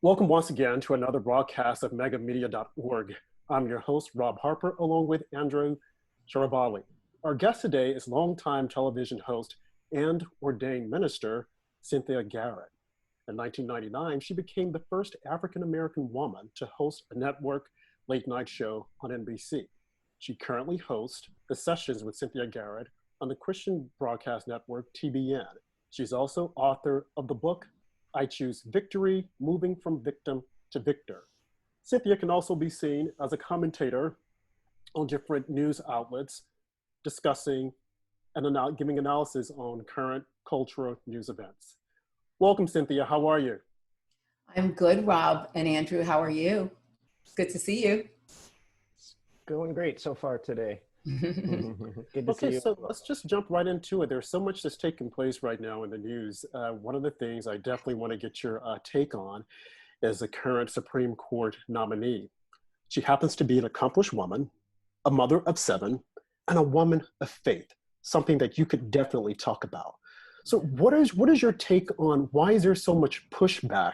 Welcome once again to another broadcast of megamedia.org. I'm your host, Rob Harper, along with Andrew Chiaravalle. Our guest today is longtime television host and ordained minister, Cynthia Garrett. In 1999, she became the first African-American woman to host a network late-night show on NBC. She currently hosts The Sessions with Cynthia Garrett on the Christian broadcast network TBN. She's also author of the book, I Choose Victory, Moving from Victim to Victor. Cynthia can also be seen as a commentator on different news outlets, discussing and giving analysis on current cultural news events. Welcome, Cynthia. How are you? I'm good, Rob and Andrew. How are you? It's good to see you. Going great so far today. Good to see Okay, you. so let's just jump right into it. There's so much that's taking place right now in the news. One of the things I definitely want to get your take on is the current Supreme Court nominee. She happens to be an accomplished woman, a mother of 7, and a woman of faith, something that you could definitely talk about. So what is your take on why is there so much pushback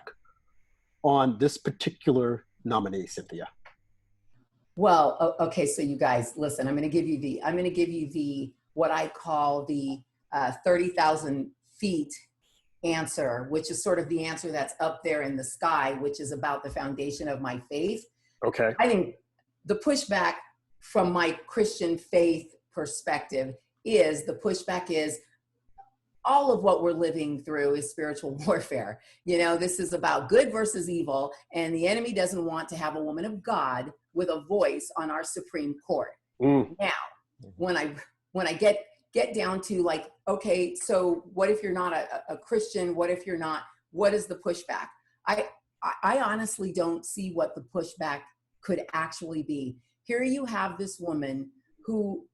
on this particular nominee, Cynthia? Well, okay, so you guys, listen, I'm going to give you the what I call the 30,000 feet answer, which is sort of the answer that's up there in the sky, which is about the foundation of my faith. Okay. I think the pushback from my Christian faith perspective is all of what we're living through is spiritual warfare. You know, this is about good versus evil, and the enemy doesn't want to have a woman of God with a voice on our Supreme Court. Now, when I get down to like, okay, so what if you're not a Christian? What if you're not? What is the pushback? I honestly don't see what the pushback could actually be. Here you have this woman who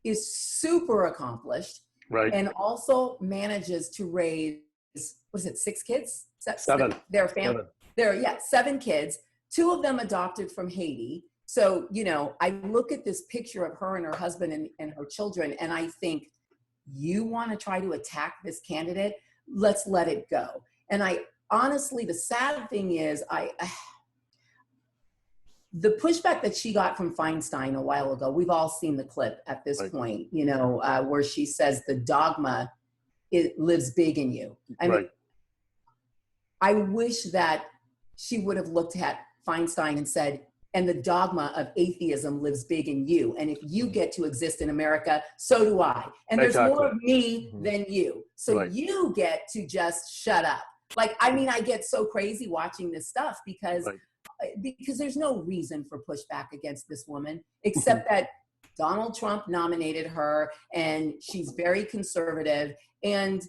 is super accomplished. Right. And also manages to raise, what is it, 6 kids? 7. Their family. There, 7 kids, 2 of them adopted from Haiti. So, you know, I look at this picture of her and her husband and her children, and I think, you want to try to attack this candidate? Let's let it go. And I honestly, the sad thing is, the pushback that she got from Feinstein a while ago, we've all seen the clip at this point, you know, where she says the dogma, it lives big in you. I mean, I wish that she would have looked at Feinstein and said, and the dogma of atheism lives big in you. And if you get to exist in America, so do I. And there's more of me than you. So you get to just shut up. Like, I mean, I get so crazy watching this stuff because there's no reason for pushback against this woman, except that Donald Trump nominated her and she's very conservative. And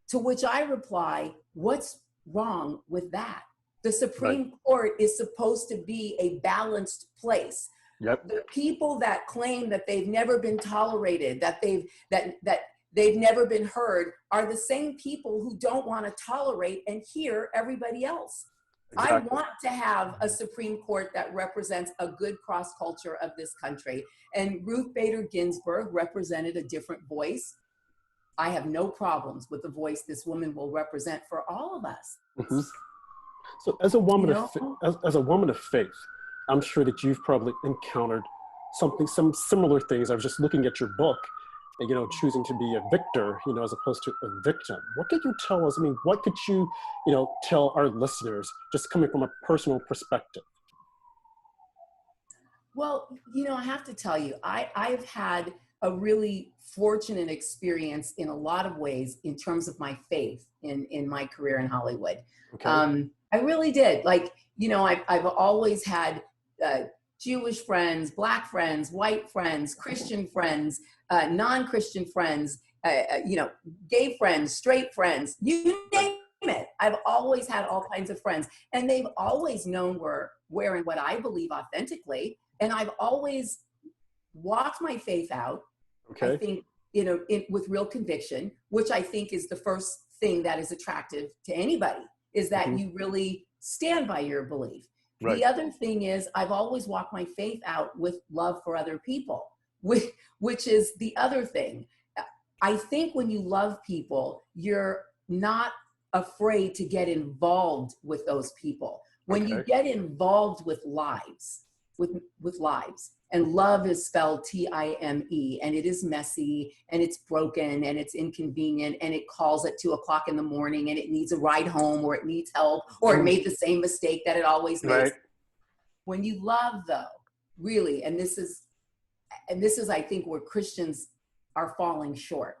to which I reply, what's wrong with that? The Supreme Court is supposed to be a balanced place. The people that claim that they've never been tolerated, that they've never been heard, are the same people who don't want to tolerate and hear everybody else. I want to have a Supreme Court that represents a good cross culture of this country. And Ruth Bader Ginsburg represented a different voice. I have no problems with the voice this woman will represent for all of us. So as a woman as a woman of faith, I'm sure that you've probably encountered some similar things. I was just looking at your book, and, you know, choosing to be a victor, you know, as opposed to a victim. What could you tell us? I mean, what could you, you know, tell our listeners, just coming from a personal perspective? Well, you know, I have to tell you, I've had a really fortunate experience in a lot of ways in terms of my faith in my career in Hollywood. I really did. Like, you know, I've always had Jewish friends, Black friends, white friends, Christian friends, non-Christian friends, you know, gay friends, straight friends, you name it. I've always had all kinds of friends, and they've always known where and what I believe authentically. And I've always walked my faith out, I think, you know, with real conviction, which I think is the first thing that is attractive to anybody, is that you really stand by your belief. The other thing is I've always walked my faith out with love for other people, which is the other thing. I think when you love people, you're not afraid to get involved with those people. When you get involved with lives, with lives, and love is spelled T-I-M-E, and it is messy, and it's broken, and it's inconvenient, and it calls at 2 o'clock in the morning, and it needs a ride home, or it needs help, or it made the same mistake that it always makes. When you love, though, really, and this is, I think, where Christians are falling short.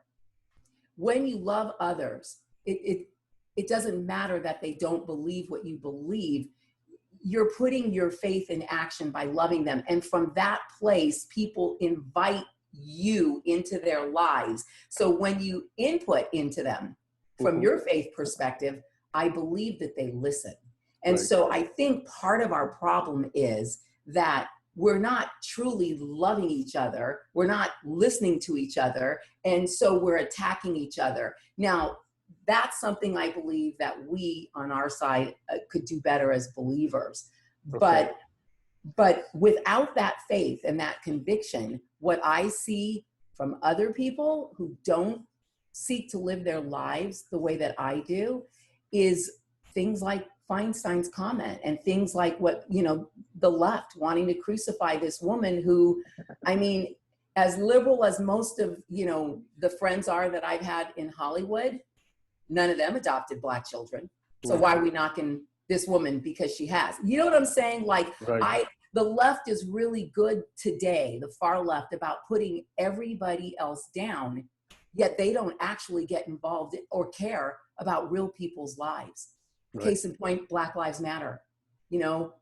When you love others, it doesn't matter that they don't believe what you believe. You're putting your faith in action by loving them. And from that place, people invite you into their lives. So when you input into them from your faith perspective, I believe that they listen. And so I think part of our problem is that we're not truly loving each other. We're not listening to each other. And so we're attacking each other. Now, that's something I believe that we on our side could do better as believers. But without that faith and that conviction, what I see from other people who don't seek to live their lives the way that I do is things like Feinstein's comment and things like what, the left wanting to crucify this woman who, I mean, as liberal as most of, the friends are that I've had in Hollywood, none of them adopted Black children. So why are we knocking this woman because she has? You know what I'm saying? Like, the left is really good today, the far left, about putting everybody else down, yet they don't actually get involved or care about real people's lives. Case in point, Black Lives Matter.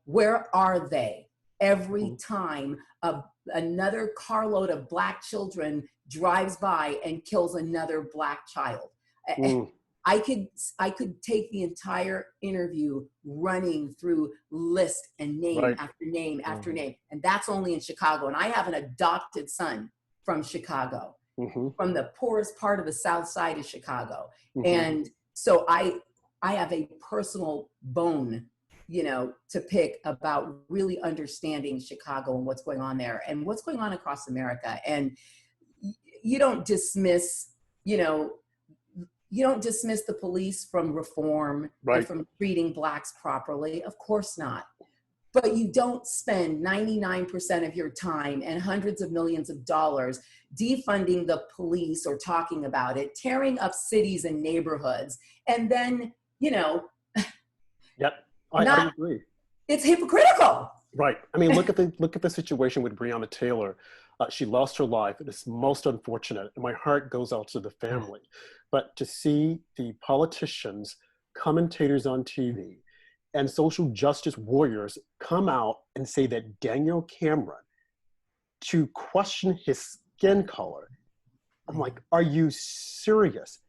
Where are they? Every time another carload of Black children drives by and kills another Black child. I could take the entire interview running through list and name after name after name. And that's only in Chicago. And I have an adopted son from Chicago, from the poorest part of the South Side of Chicago. And so I have a personal bone, to pick about really understanding Chicago and what's going on there and what's going on across America. And you don't dismiss, you don't dismiss the police from reform and from treating Blacks properly. Of course not. But you don't spend 99% of your time and hundreds of millions of dollars defunding the police or talking about it, tearing up cities and neighborhoods, and then, I agree. It's hypocritical. Right. I mean, look at the situation with Breonna Taylor. She lost her life. It is most unfortunate, and my heart goes out to the family. But to see the politicians, commentators on TV, and social justice warriors come out and say that Daniel Cameron, to question his skin color, I'm like, are you serious?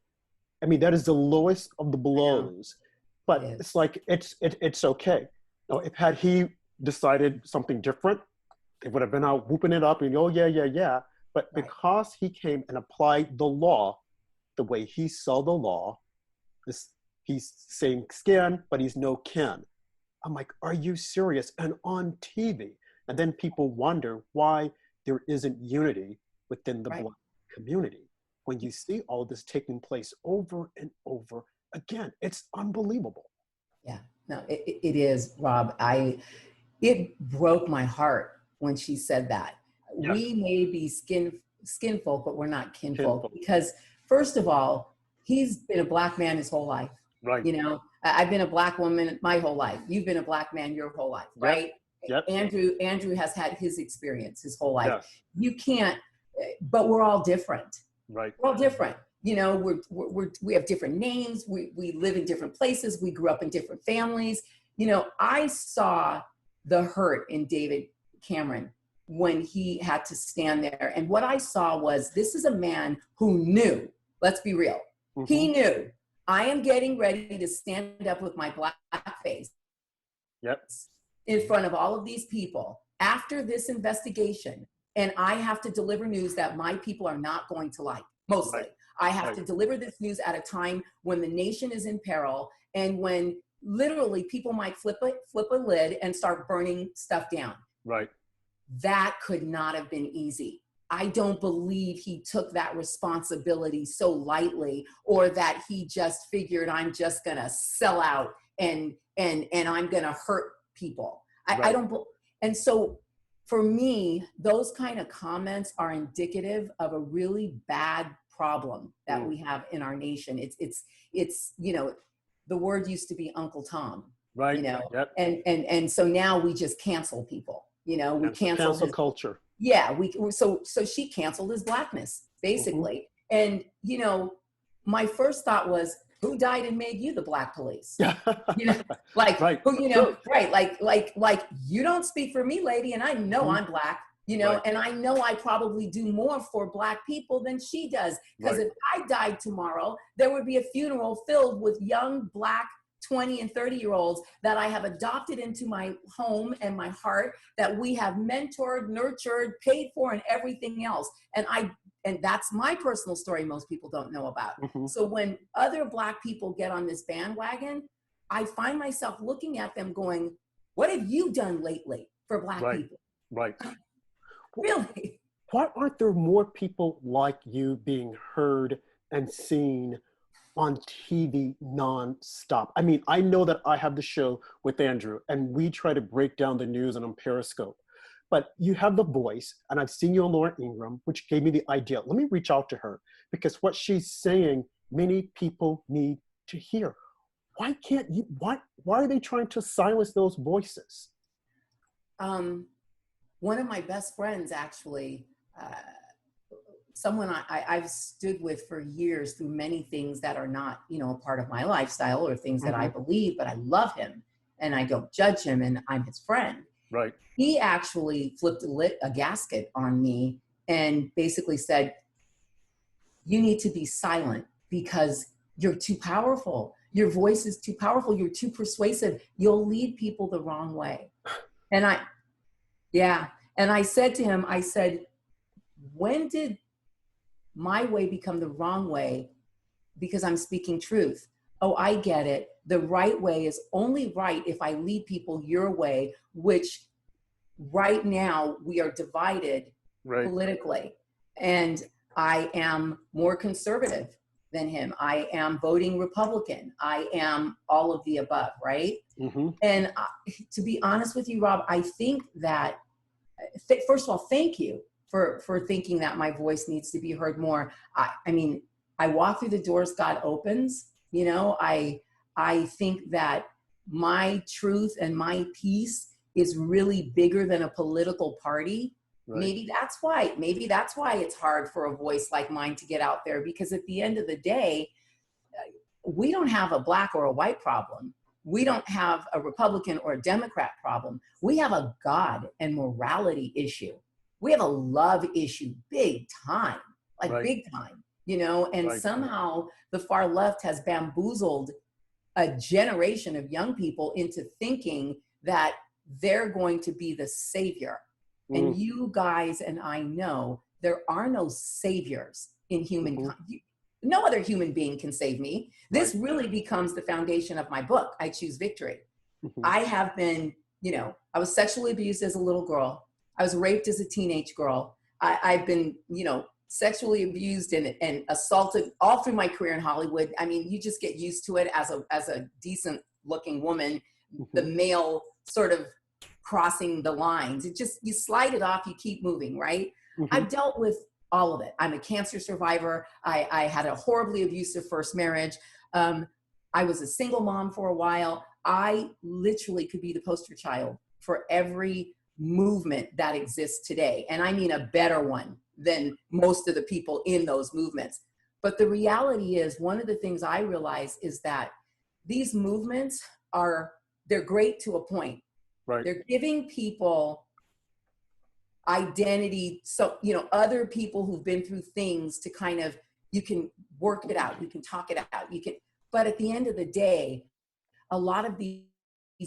I mean, that is the lowest of the blows. But it's like, it's okay. Now, had he decided something different, they would have been out whooping it up and, oh, yeah. But because he came and applied the law the way he saw the law, he's saying skin, but he's no kin. I'm like, are you serious? And on TV. And then people wonder why there isn't unity within the Black community. When you see all this taking place over and over again, it's unbelievable. Yeah, no, it is, Rob. It broke my heart when she said that. Yes. We may be skin folk, but we're not kinfolk. Because first of all, he's been a Black man his whole life. Right. I've been a Black woman my whole life. You've been a Black man your whole life, right? Yep. Andrew has had his experience his whole life. Yes. You can't, but we're all different. Right. We're all different. We have different names. We live in different places. We grew up in different families. I saw the hurt in David Cameron when he had to stand there. And what I saw was, this is a man who knew, let's be real. He knew, I am getting ready to stand up with my Black face in front of all of these people after this investigation. And I have to deliver news that my people are not going to like, mostly. I have to deliver this news at a time when the nation is in peril and when literally people might flip a lid and start burning stuff down. Right. That could not have been easy. I don't believe he took that responsibility so lightly, or that he just figured, I'm just going to sell out and I'm going to hurt people. I don't, and so for me, those kind of comments are indicative of a really bad problem that we have in our nation. It's, you know, the word used to be Uncle Tom, right? You know, yep. and so now we just cancel people, you know, we cancel culture. Yeah, so she canceled his blackness, basically. And, you know, my first thought was, who died and made you the black police? You know, like, who, you know, like, you don't speak for me, lady, and I know I'm black, you know, and I know I probably do more for black people than she does. Because if I died tomorrow, there would be a funeral filled with young black 20 and 30-year-olds that I have adopted into my home and my heart, that we have mentored, nurtured, paid for, and everything else. And that's my personal story most people don't know about. So when other black people get on this bandwagon, I find myself looking at them going, what have you done lately for black people? Really? Why aren't there more people like you being heard and seen on TV nonstop? I mean, I know that I have the show with Andrew and we try to break down the news and on Periscope, but you have the voice, and I've seen you on Laura Ingraham, which gave me the idea. Let me reach out to her, because what she's saying, many people need to hear. Why can't you, why are they trying to silence those voices? One of my best friends, actually, someone I've stood with for years through many things that are not, you know, a part of my lifestyle or things that I believe, but I love him and I don't judge him and I'm his friend. He actually flipped a gasket on me and basically said, you need to be silent because you're too powerful. Your voice is too powerful. You're too persuasive. You'll lead people the wrong way. And I said to him, I said, when did my way become the wrong way? Because I'm speaking truth. Oh, I get it. The right way is only right if I lead people your way, which right now we are divided politically. And I am more conservative than him. I am voting Republican. I am all of the above, right? And to be honest with you, Rob, I think that, first of all, thank you for thinking that my voice needs to be heard more. I mean, I walk through the doors God opens, you know, I think that my truth and my peace is really bigger than a political party. Maybe that's why it's hard for a voice like mine to get out there, because at the end of the day, we don't have a black or a white problem. We don't have a Republican or a Democrat problem. We have a God and morality issue. We have a love issue, big time, big time, you know, and somehow the far left has bamboozled a generation of young people into thinking that they're going to be the savior. And you guys and I know there are no saviors in humankind. No other human being can save me. This really becomes the foundation of my book, I Choose Victory. I have been, you know, I was sexually abused as a little girl. I was raped as a teenage girl. I've been, you know, sexually abused and assaulted all through my career in Hollywood. I mean, you just get used to it as a decent looking woman, the male sort of crossing the lines. It just, you slide it off, you keep moving, right? I've dealt with all of it. I'm a cancer survivor. I had a horribly abusive first marriage. I was a single mom for a while. I literally could be the poster child for every movement that exists today. And I mean a better one than most of the people in those movements. But the reality is, one of the things I realize is that these movements they're great to a point. They're giving people identity. So, you know, other people who've been through things to kind of, you can work it out, you can talk it out, but at the end of the day, a lot of these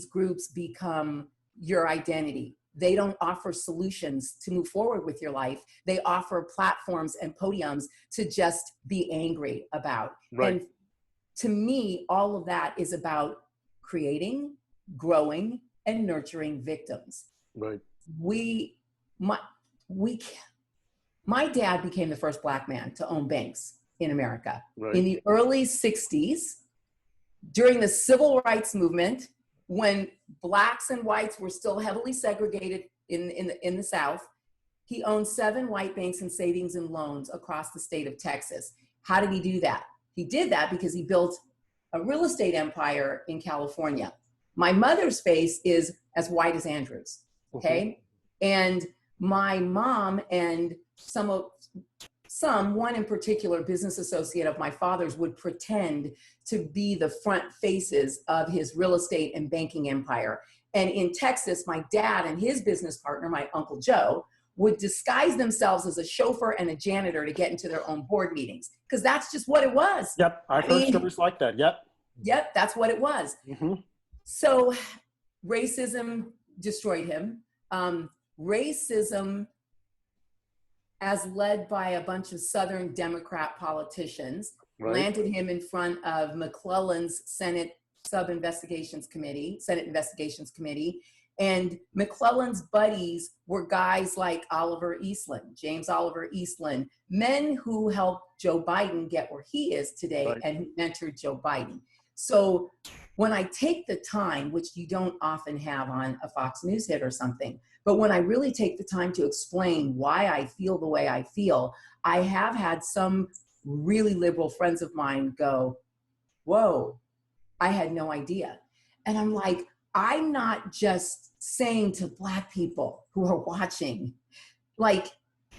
groups become your identity. They don't offer solutions to move forward with your life. They offer platforms and podiums to just be angry about. And to me, all of that is about creating, growing, and nurturing victims. My My dad became the first Black man to own banks in America. Right. In the early 60s, during the civil rights movement, when Blacks and whites were still heavily segregated in the South, he owned 7 white banks and savings and loans across the state of Texas. How did he do that? He did that because he built a real estate empire in California. My mother's face is as white as Andrew's, okay? And my mom and one in particular business associate of my father's would pretend to be the front faces of his real estate and banking empire. And in Texas, my dad and his business partner, my Uncle Joe, would disguise themselves as a chauffeur and a janitor to get into their own board meetings, because that's just what it was. Yep, I've heard stories like that, yep. Yep, that's what it was. So racism destroyed him. Racism, as led by a bunch of Southern Democrat politicians, landed him in front of McClellan's Senate Investigations Committee. And McClellan's buddies were guys like James Oliver Eastland, men who helped Joe Biden get where he is today and who mentored Joe Biden. So when I take the time, which you don't often have on a Fox News hit or something, but when I really take the time to explain why I feel the way I feel, I have had some really liberal friends of mine go, whoa, I had no idea. And I'm like, I'm not just saying to Black people who are watching, like,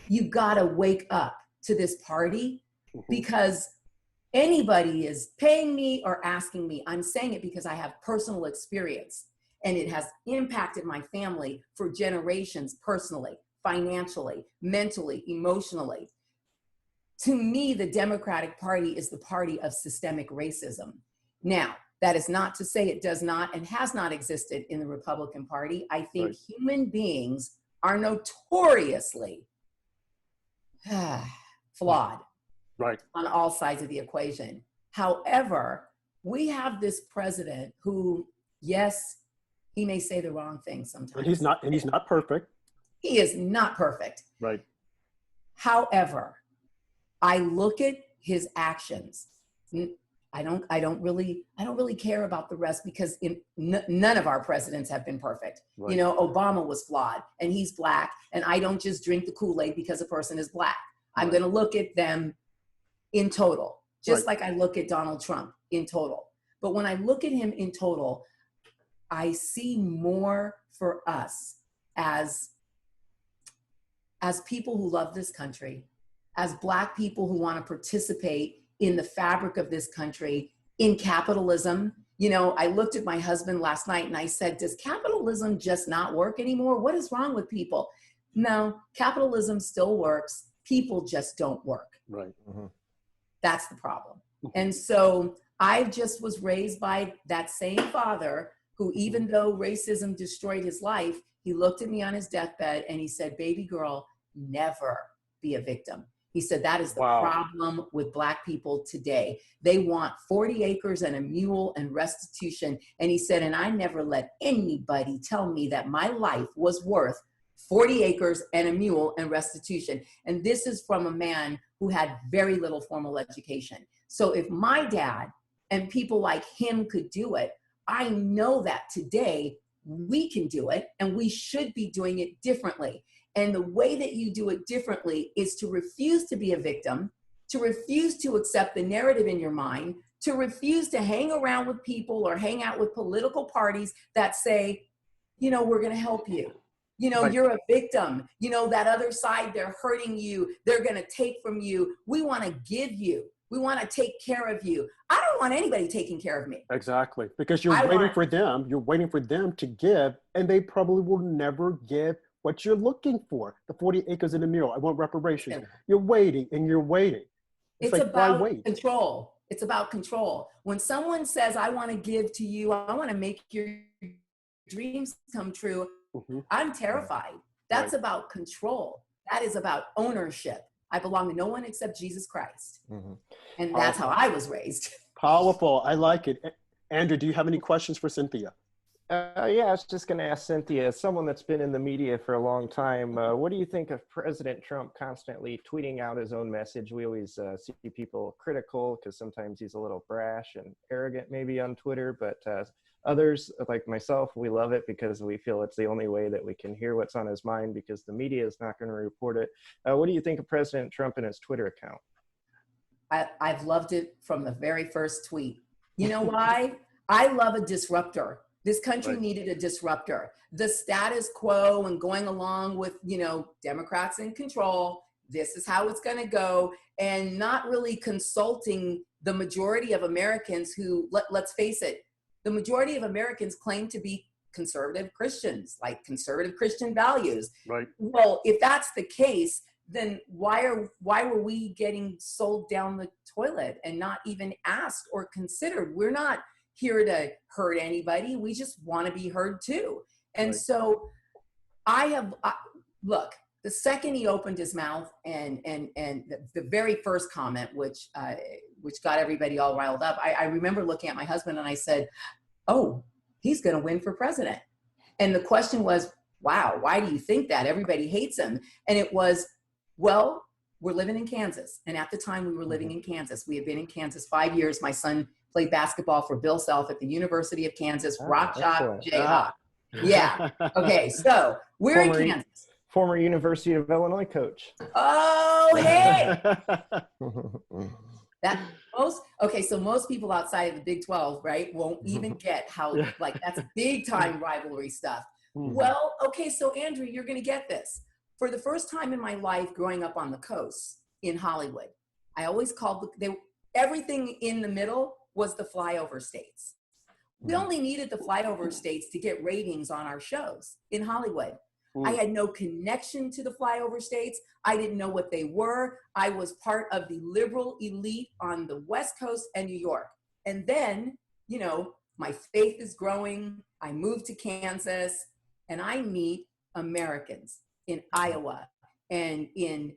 you gotta wake up to this party, because anybody is paying me or asking me. I'm saying it because I have personal experience, and it has impacted my family for generations, personally, financially, mentally, emotionally. To me, the Democratic Party is the party of systemic racism. Now, that is not to say it does not and has not existed in the Republican Party. I think human beings are notoriously flawed on all sides of the equation. However, we have this president who, yes, he may say the wrong thing sometimes. And he's not perfect. He is not perfect. Right. However, I look at his actions. I don't really care about the rest, because none of our presidents have been perfect. You know, Obama was flawed, and he's Black, and I don't just drink the Kool-Aid because a person is Black. I'm going to look at them in total, just like I look at Donald Trump in total. But when I look at him in total, I see more for us as people who love this country, as Black people who want to participate in the fabric of this country, in capitalism. You know, I looked at my husband last night and I said, does capitalism just not work anymore? What is wrong with people? No, capitalism still works. People just don't work. Right. That's the problem. And so I just was raised by that same father who, even though racism destroyed his life, he looked at me on his deathbed and he said, baby girl, never be a victim. He said, that is the problem with Black people today. They want 40 acres and a mule and restitution. And he said, and I never let anybody tell me that my life was worth 40 acres and a mule and restitution. And this is from a man who had very little formal education. So if my dad and people like him could do it, I know that today we can do it, and we should be doing it differently. And the way that you do it differently is to refuse to be a victim, to refuse to accept the narrative in your mind, to refuse to hang around with people or hang out with political parties that say, you know, we're going to help you. You know, you're a victim. You know, that other side, they're hurting you. They're going to take from you. We want to give you. We want to take care of you. I don't want anybody taking care of me. Exactly. Because you're waiting for them. You're waiting for them to give, and they probably will never give what you're looking for. The 40 acres and a mule. I want reparations. Yeah. You're waiting and you're waiting. It's like, about control. It's about control. When someone says, I want to give to you, I want to make your dreams come true, I'm terrified. That's about control. That is about ownership. I belong to no one except Jesus Christ. And that's how I was raised. Powerful. I like it. Andrew, do you have any questions for Cynthia? Yeah, I was just going to ask Cynthia, as someone that's been in the media for a long time, what do you think of President Trump constantly tweeting out his own message? We always see people critical because sometimes he's a little brash and arrogant maybe on Twitter, but others, like myself, we love it because we feel it's the only way that we can hear what's on his mind because the media is not going to report it. What do you think of President Trump and his Twitter account? I've loved it from the very first tweet. You know why? I love a disruptor. This country needed a disruptor. The status quo and going along with, Democrats in control, this is how it's going to go, and not really consulting the majority of Americans who, let's face it, the majority of Americans claim to be conservative Christians, like conservative Christian values. Right. Well, if that's the case, then why were we getting sold down the toilet and not even asked or considered? We're not here to hurt anybody. We just want to be heard too. And so look, the second he opened his mouth and the very first comment, which got everybody all riled up, I remember looking at my husband and I said, oh, he's going to win for president. And the question was, wow, why do you think that? Everybody hates him. And it was, well, we're living in Kansas. And at the time we were living in Kansas. We had been in Kansas 5 years. My son played basketball for Bill Self at the University of Kansas, Rock Chalk Jayhawk. Yeah. Okay. So we're in Kansas. Former University of Illinois coach. Oh, hey. So most people outside of the Big 12, right, won't even get how, that's big time rivalry stuff. Well, okay. So Andrew, you're going to get this. For the first time in my life growing up on the coast in Hollywood, I always called everything in the middle was the flyover states. We only needed the flyover states to get ratings on our shows in Hollywood. I had no connection to the flyover states. I didn't know what they were. I was part of the liberal elite on the West Coast and New York. And then, my faith is growing. I moved to Kansas and I meet Americans in Iowa and in,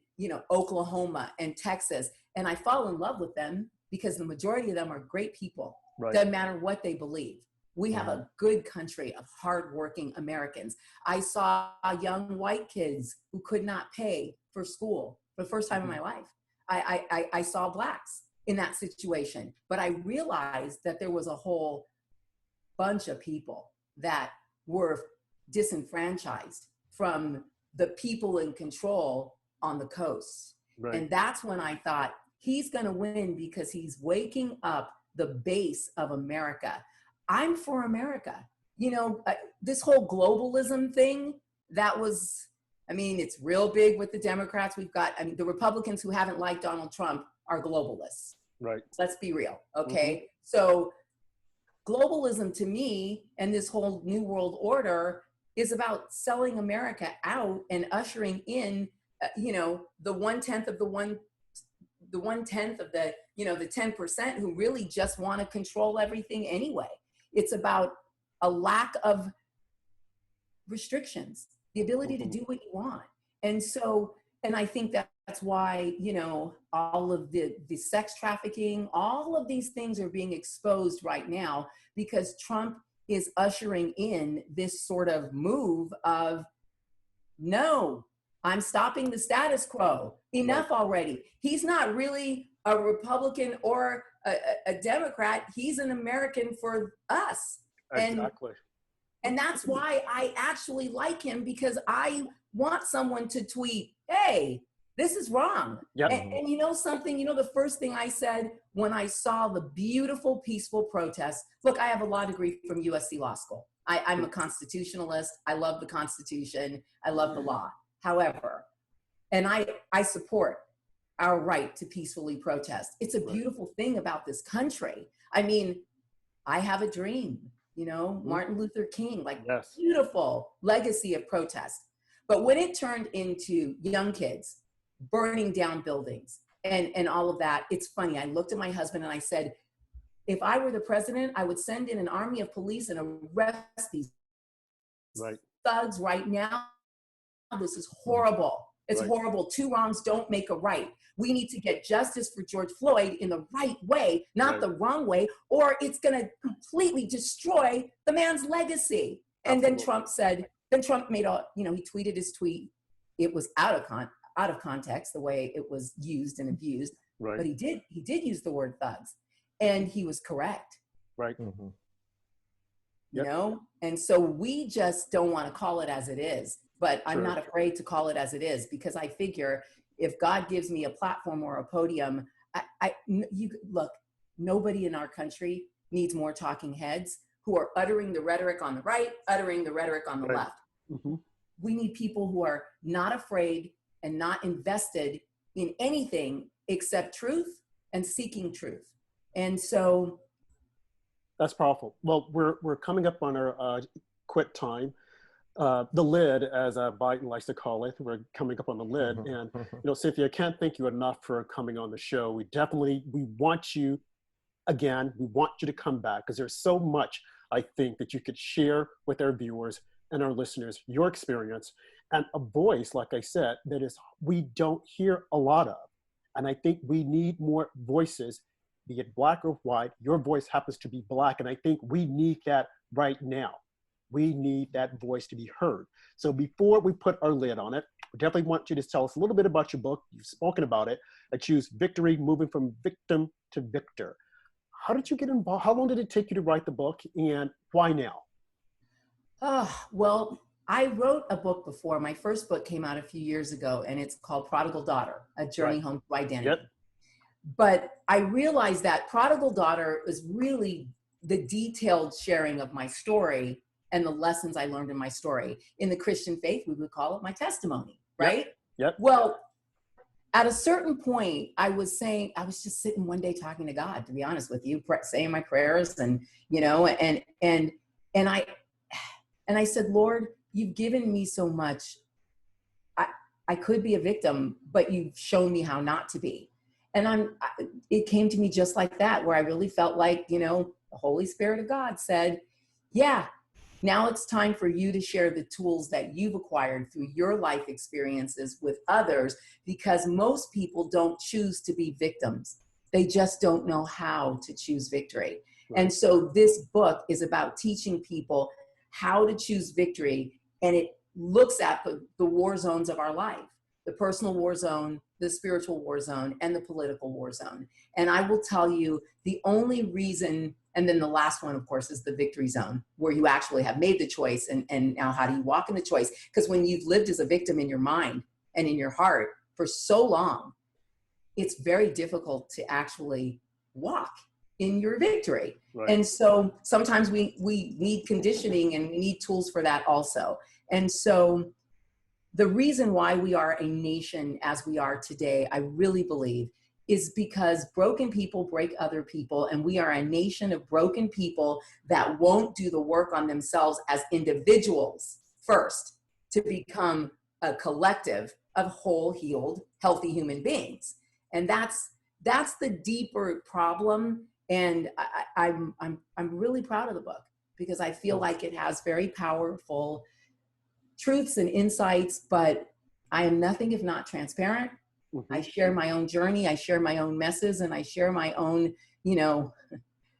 Oklahoma and Texas. And I fall in love with them because the majority of them are great people. Doesn't matter what they believe. We have a good country of hardworking Americans. I saw young white kids who could not pay for school for the first time in my life. I saw blacks in that situation, but I realized that there was a whole bunch of people that were disenfranchised from the people in control on the coast. And that's when I thought he's going to win because he's waking up the base of America. I'm for America. This whole globalism thing, it's real big with the Democrats. We've got, the Republicans who haven't liked Donald Trump are globalists. Right. Let's be real. Okay. So globalism to me and this whole new world order is about selling America out and ushering in, the 1/10 of the 1/10 of the 10% who really just want to control everything anyway. It's about a lack of restrictions, the ability to do what you want. And I think that's why, all of the sex trafficking, all of these things are being exposed right now because Trump is ushering in this sort of move of, no, I'm stopping the status quo. Enough already. He's not really a Republican or a Democrat. He's an American for us. Exactly. And that's why I actually like him, because I want someone to tweet, hey, this is wrong. Yep. And you know something, the first thing I said when I saw the beautiful, peaceful protests, look, I have a law degree from USC Law School. I'm a constitutionalist. I love the Constitution. I love the law. However, and I support our right to peacefully protest. It's a beautiful thing about this country. I have a dream, Martin Luther King, beautiful legacy of protest. But when it turned into young kids burning down buildings and all of that, it's funny. I looked at my husband and I said, if I were the president, I would send in an army of police and arrest these thugs right now. This is horrible. It's Right. horrible. Two wrongs don't make a right. We need to get justice for George Floyd in the right way, not Right. the wrong way, or it's going to completely destroy the man's legacy. And Absolutely. then Trump made he tweeted his tweet. It was out of context, the way it was used and abused. Right. But he did use the word thugs, and he was correct. Right. Mm-hmm. You know? And so we just don't want to call it as it is. But I'm Sure. not afraid to call it as it is, because I figure if God gives me a platform or a podium, look, nobody in our country needs more talking heads who are uttering the rhetoric on the right, uttering the rhetoric on the Right. left. Mm-hmm. We need people who are not afraid and not invested in anything except truth and seeking truth. And so That's powerful. Well, we're coming up on our quit time. The lid, as Biden likes to call it. We're coming up on the lid. And, Cynthia, I can't thank you enough for coming on the show. We want you, again, we want you to come back, because there's so much, I think, that you could share with our viewers and our listeners, your experience, and a voice, like I said, we don't hear a lot of. And I think we need more voices, be it black or white. Your voice happens to be black, and I think we need that right now. We need that voice to be heard. So before we put our lid on it, we definitely want you to tell us a little bit about your book. You've spoken about it. I Choose Victory, Moving from Victim to Victor. How did you get involved? How long did it take you to write the book, and why now? Well, I wrote a book before. My first book came out a few years ago, and it's called Prodigal Daughter, A Journey Home to Identity. Yep. But I realized that Prodigal Daughter is really the detailed sharing of my story and the lessons I learned in my story. In the Christian faith, we would call it my testimony, right? Yep. Well, at a certain point, I was just sitting one day talking to God, to be honest with you, saying my prayers, and I said, Lord, you've given me so much. I could be a victim, but you've shown me how not to be. And it came to me just like that, where I really felt like, the Holy Spirit of God said, yeah, now it's time for you to share the tools that you've acquired through your life experiences with others, because most people don't choose to be victims. They just don't know how to choose victory. Right. And so this book is about teaching people how to choose victory, and it looks at the war zones of our life, the personal war zone, the spiritual war zone, and the political war zone. And I will tell you, the only reason, and then the last one, of course, is the victory zone, where you actually have made the choice, and now how do you walk in the choice? Because when you've lived as a victim in your mind and in your heart for so long, it's very difficult to actually walk in your victory. Right. And so sometimes we need conditioning, and we need tools for that also. And so the reason why we are a nation as we are today, I really believe, is because broken people break other people, and we are a nation of broken people that won't do the work on themselves as individuals first to become a collective of whole, healed, healthy human beings. And that's the deeper problem. And I'm really proud of the book, because I feel like it has very powerful truths and insights, but I am nothing if not transparent. Mm-hmm. I share my own journey, I share my own messes, and I share my own,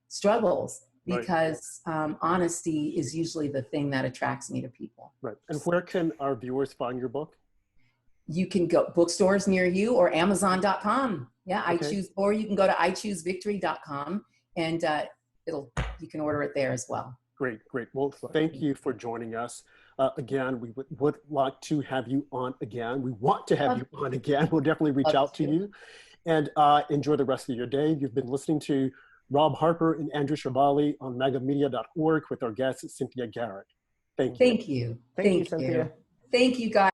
struggles, because honesty is usually the thing that attracts me to people. Right. And where can our viewers find your book? You can go bookstores near you, or Amazon.com. Yeah, okay. or you can go to ichoosevictory.com, and you can order it there as well. Great. Well, thank you for joining us. Again, we would like to have you on again. We want to have you on again. We'll definitely reach out to you. And enjoy the rest of your day. You've been listening to Rob Harper and Andrew Chiaravalle on megamedia.org with our guest, Cynthia Garrett. Thank you. Thank you. Thank you, Cynthia. Thank you, guys.